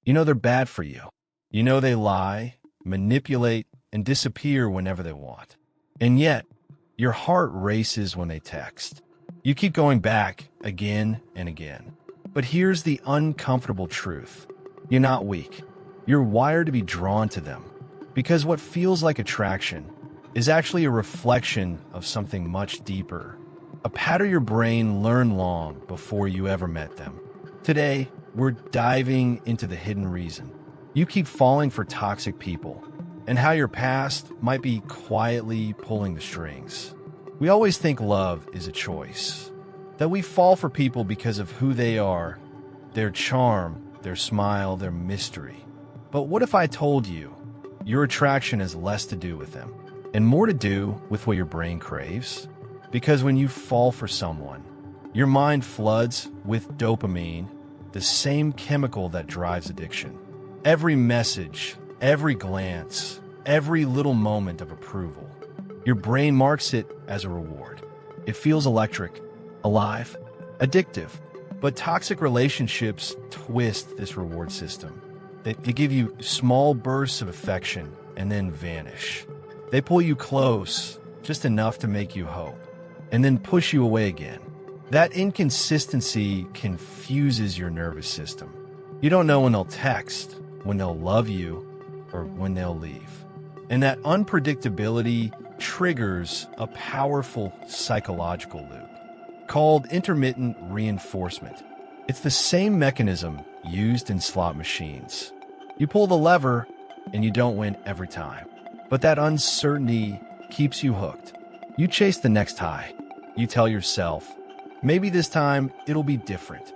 You know they're bad for you. You know they lie, manipulate, and disappear whenever they want. And yet, your heart races when they text. You keep going back again and again. But here's the uncomfortable truth. You're not weak. You're wired to be drawn to them. Because what feels like attraction is actually a reflection of something much deeper. A pattern your brain learned long before you ever met them. Today, we're diving into the hidden reason you keep falling for toxic people and how your past might be quietly pulling the strings. We always think love is a choice, that we fall for people because of who they are, their charm, their smile, their mystery. But what if I told you your attraction has less to do with them and more to do with what your brain craves? Because when you fall for someone, your mind floods with dopamine, the same chemical that drives addiction. Every message, every glance, every little moment of approval, your brain marks it as a reward. It feels electric, alive, addictive. But toxic relationships twist this reward system. They give you small bursts of affection and then vanish. They pull you close, just enough to make you hope, and then push you away again. That inconsistency confuses your nervous system. You don't know when they'll text, when they'll love you, or when they'll leave. And that unpredictability triggers a powerful psychological loop called intermittent reinforcement. It's the same mechanism used in slot machines. You pull the lever and you don't win every time. But that uncertainty keeps you hooked. You chase the next high. You tell yourself, maybe this time it'll be different.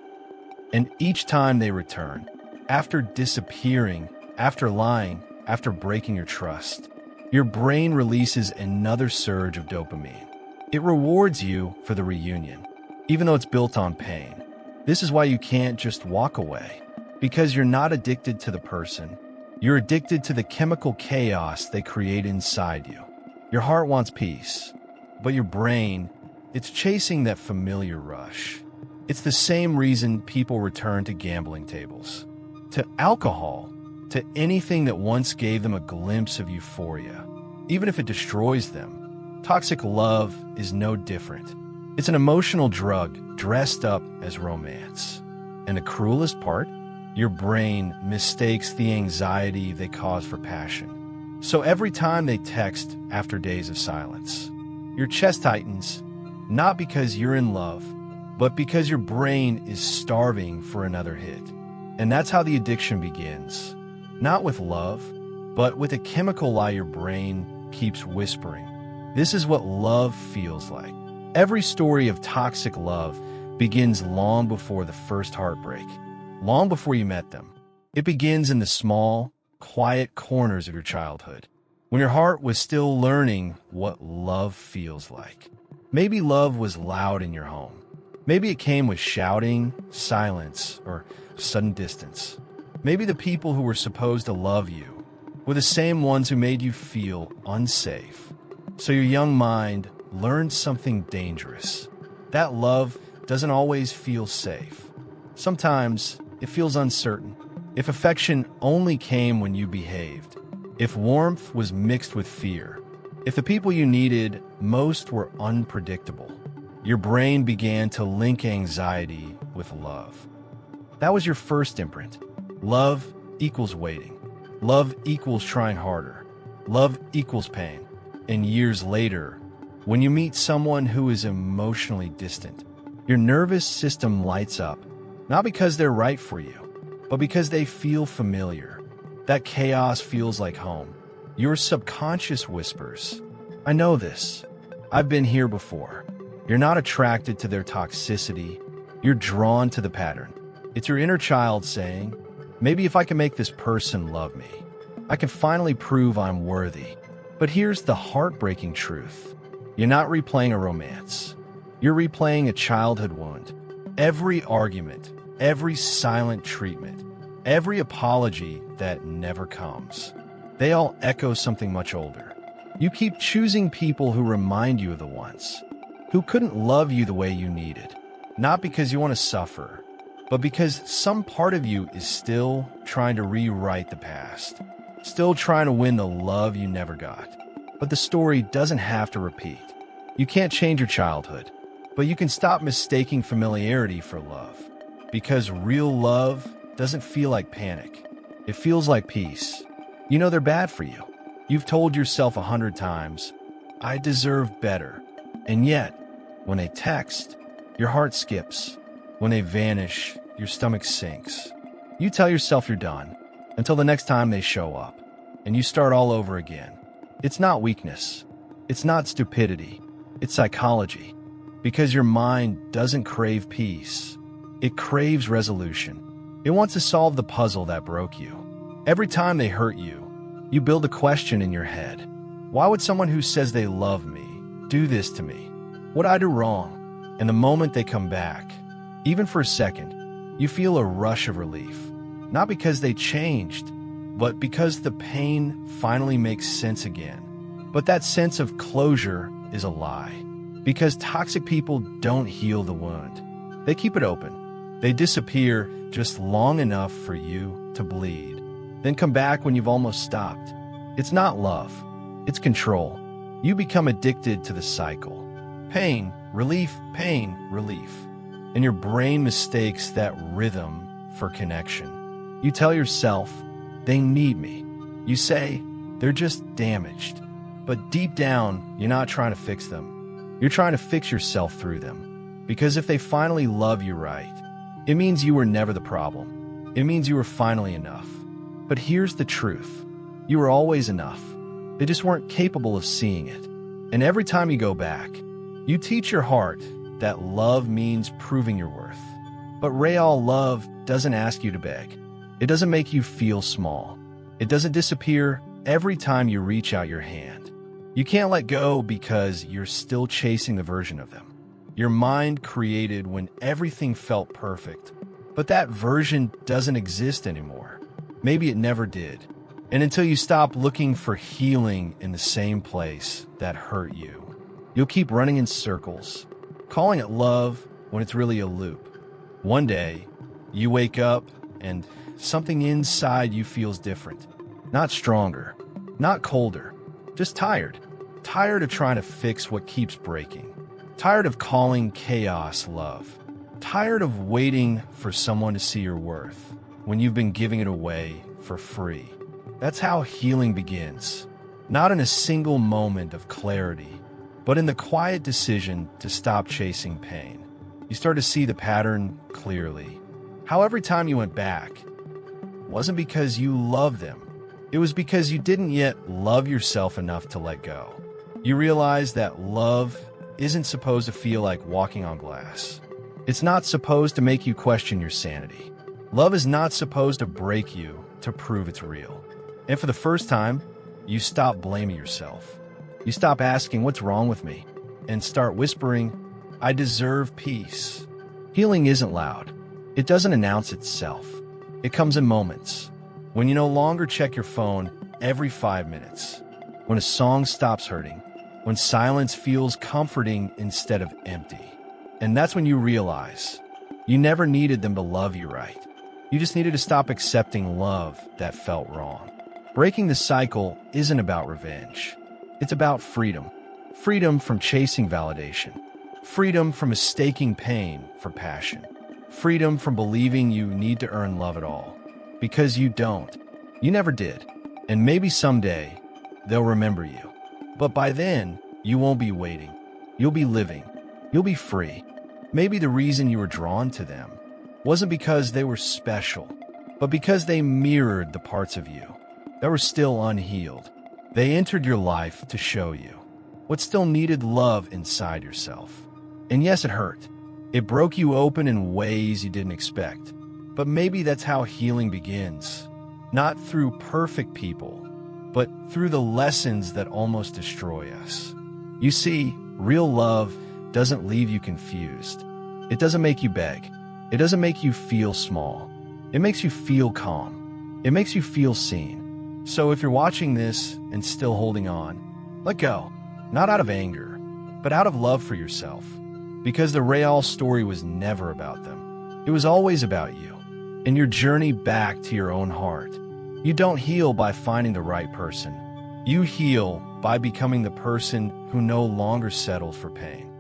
And each time they return, after disappearing, after lying, after breaking your trust, your brain releases another surge of dopamine. It rewards you for the reunion, even though it's built on pain. This is why you can't just walk away, because you're not addicted to the person. You're addicted to the chemical chaos they create inside you. Your heart wants peace, but your brain, it's chasing that familiar rush. It's the same reason people return to gambling tables, to alcohol, to anything that once gave them a glimpse of euphoria, even if it destroys them. Toxic love is no different. It's an emotional drug dressed up as romance. And the cruelest part? Your brain mistakes the anxiety they cause for passion. So every time they text after days of silence, your chest tightens, not because you're in love, but because your brain is starving for another hit. And that's how the addiction begins. Not with love, but with a chemical lie your brain keeps whispering. This is what love feels like. Every story of toxic love begins long before the first heartbreak, long before you met them. It begins in the small, quiet corners of your childhood, when your heart was still learning what love feels like. Maybe love was loud in your home. Maybe it came with shouting, silence, or sudden distance. Maybe the people who were supposed to love you were the same ones who made you feel unsafe. So your young mind learned something dangerous. That love doesn't always feel safe. Sometimes it feels uncertain. If affection only came when you behaved, if warmth was mixed with fear, if the people you needed most were unpredictable, your brain began to link anxiety with love. That was your first imprint. Love equals waiting. Love equals trying harder. Love equals pain. And years later, when you meet someone who is emotionally distant, your nervous system lights up, not because they're right for you, but because they feel familiar. That chaos feels like home. Your subconscious whispers, I know this. I've been here before. You're not attracted to their toxicity. You're drawn to the pattern. It's your inner child saying, maybe if I can make this person love me, I can finally prove I'm worthy. But here's the heartbreaking truth. You're not replaying a romance. You're replaying a childhood wound. Every argument, every silent treatment, every apology that never comes, they all echo something much older. You keep choosing people who remind you of the ones who couldn't love you the way you needed, not because you want to suffer, but because some part of you is still trying to rewrite the past, still trying to win the love you never got. But the story doesn't have to repeat. You can't change your childhood, but you can stop mistaking familiarity for love. Because real love doesn't feel like panic. It feels like peace. You know they're bad for you. You've told yourself 100 times, I deserve better. And yet, when they text, your heart skips. When they vanish, your stomach sinks. You tell yourself you're done until the next time they show up, and you start all over again. It's not weakness. It's not stupidity. It's psychology. Because your mind doesn't crave peace. It craves resolution. It wants to solve the puzzle that broke you. Every time they hurt you, you build a question in your head. Why would someone who says they love me do this to me? What'd I do wrong? And the moment they come back, even for a second, you feel a rush of relief. Not because they changed, but because the pain finally makes sense again. But that sense of closure is a lie. Because toxic people don't heal the wound. They keep it open. They disappear just long enough for you to bleed. Then come back when you've almost stopped. It's not love. It's control. You become addicted to the cycle. Pain, relief, and your brain mistakes that rhythm for connection. You tell yourself, they need me. You say, they're just damaged. But deep down, you're not trying to fix them. You're trying to fix yourself through them. Because if they finally love you right, it means you were never the problem. It means you were finally enough. But here's the truth. You were always enough. They just weren't capable of seeing it. And every time you go back, you teach your heart that love means proving your worth. But real love doesn't ask you to beg. It doesn't make you feel small. It doesn't disappear every time you reach out your hand. You can't let go because you're still chasing the version of them your mind created when everything felt perfect. But that version doesn't exist anymore. Maybe it never did. And until you stop looking for healing in the same place that hurt you, you'll keep running in circles, calling it love when it's really a loop. One day, you wake up and something inside you feels different. Not stronger, not colder, just tired. Tired of trying to fix what keeps breaking. Tired of calling chaos love. Tired of waiting for someone to see your worth when you've been giving it away for free. That's how healing begins. Not in a single moment of clarity, but in the quiet decision to stop chasing pain. You start to see the pattern clearly. How every time you went back wasn't because you loved them. It was because you didn't yet love yourself enough to let go. You realize that love isn't supposed to feel like walking on glass. It's not supposed to make you question your sanity. Love is not supposed to break you to prove it's real. And for the first time, you stop blaming yourself. You stop asking, what's wrong with me? And start whispering, I deserve peace. Healing isn't loud. It doesn't announce itself. It comes in moments. When you no longer check your phone every 5 minutes. When a song stops hurting. When silence feels comforting instead of empty. And that's when you realize you never needed them to love you right. You just needed to stop accepting love that felt wrong. Breaking the cycle isn't about revenge. It's about freedom. Freedom from chasing validation. Freedom from mistaking pain for passion. Freedom from believing you need to earn love at all. Because you don't. You never did. And maybe someday, they'll remember you. But by then, you won't be waiting. You'll be living. You'll be free. Maybe the reason you were drawn to them wasn't because they were special, but because they mirrored the parts of you that were still unhealed. They entered your life to show you what still needed love inside yourself. And yes, it hurt. It broke you open in ways you didn't expect. But maybe that's how healing begins. Not through perfect people, but through the lessons that almost destroy us. You see, real love doesn't leave you confused. It doesn't make you beg. It doesn't make you feel small. It makes you feel calm. It makes you feel seen. So if you're watching this and still holding on, let go. Not out of anger, but out of love for yourself. Because the Real story was never about them. It was always about you and your journey back to your own heart. You don't heal by finding the right person. You heal by becoming the person who no longer settled for pain.